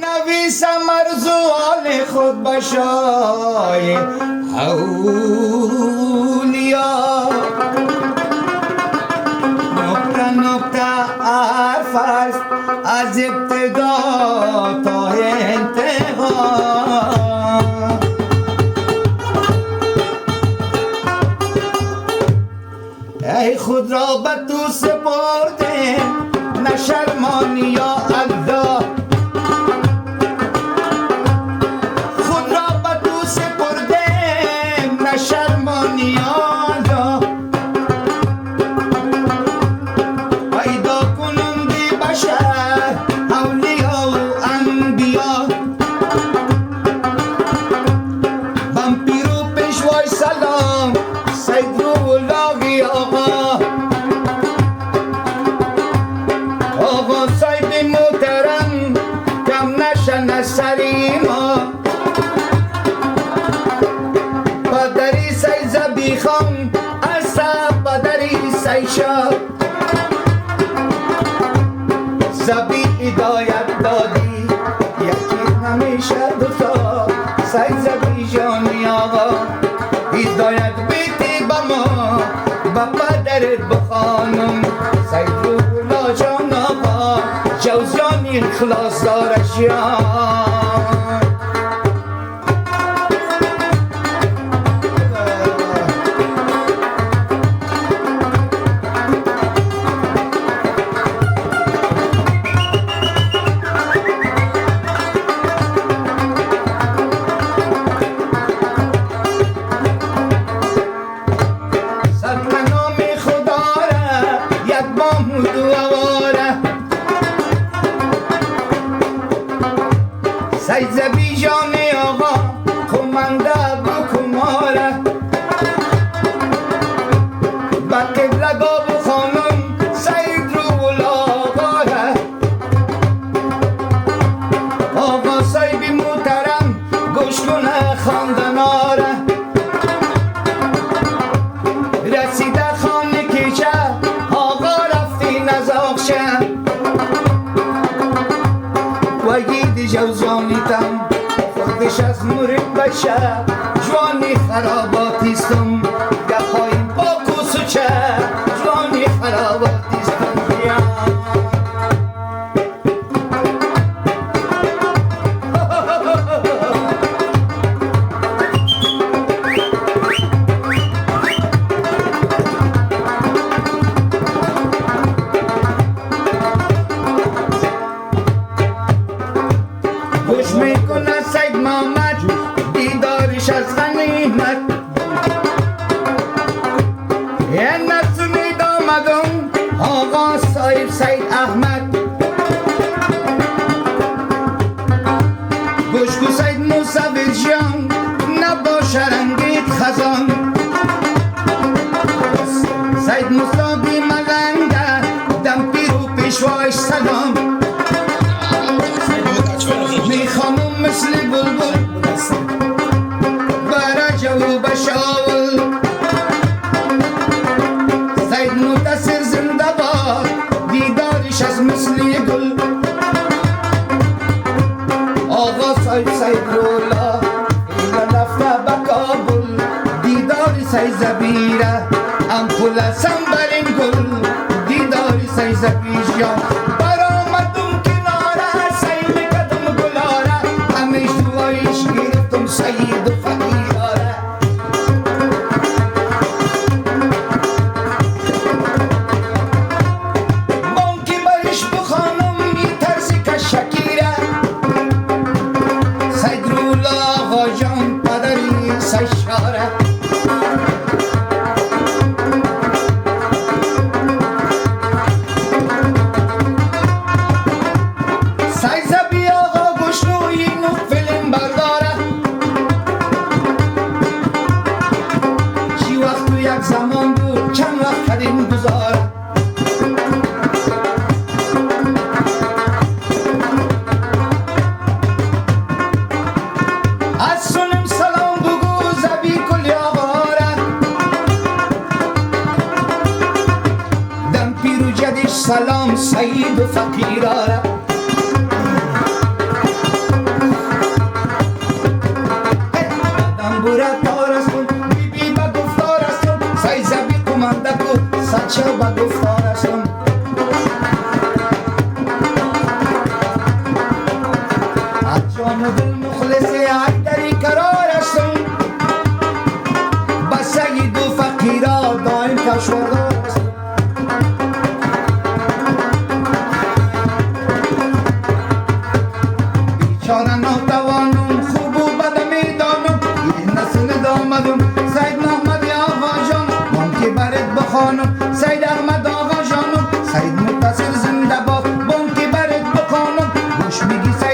نویسم ارزوال خود بشای اولیا نقطه نقطه حرف است از ابتدا تا انتها ای خود را به تو سپرده نه شرمانی یا الله خود را به تو سپرده نه شرمانی یا الله پیدا کننده بشر اولیا و انبیا بم پیر و پیشوای سلام سید روح‌الله آقا آقا صاحب محترم کم نشن از سری ما پدری سی زبی خان اصاب پدری سی شاد زبی هدایت دادی یکی نمیشه دوتا سی زبی جانی آقا هدایت بیتی با ما با پدرت بخانم سید روح‌الله جان آقا جوزیانی خلاص دارش جان سید زبی جان آقا کمانده بو کماره با قبله بابو خانم سید روح‌الله آقا صاحب محترم گوش کنه خواندناره رسیده خانه کیچه آقا رفتی نزاقشه و گید جوزانیتم خودش از مرد بشه جوانی خراباتیستم گفایم با کسوچه جوانی خراباتیستم خوش میکنه سید محمد دیدارش از غنیمت یه نسونید آمدم آقا صاحب سید احمد گوش کو سید موسوی جان نباشه رنگید خزان سید موسوی ملنگه دم پیر و پیشواش سلام میخوانم مثل بلبل برا جواب شاول سید منتصر زنده باد دیدارش از مثل گل آقا صاحب سید روح‌الله اینا رفته به کابل دیدار سید زبیره امپول سنبرین گل دیدار سید زبیجان سید و فقیراره بانکی برش بخانم میترسی که شکیره سید روح‌الله آقا جان پدری سشاره سید زبی آقا گشنوی نو فیلم برداره یک زمان بود چند وقت کردیم گذاره از سنم سلام بگو زبی کلی آقاره دم پیر و جدش سلام سید و فقیراره بچه به گفتارشم از جان و دل مخلص حیدری قرارشم به سید و فقیرا دایم کشوردارشم بیچاره ناتوانم خوب و بد میدانم این نسل دامدم سید محمد آقا جان بانکی برد بخوانم سید احمد آقا جانم سید متصل زنده باد بانکی برد بخوانم گوش میگی سید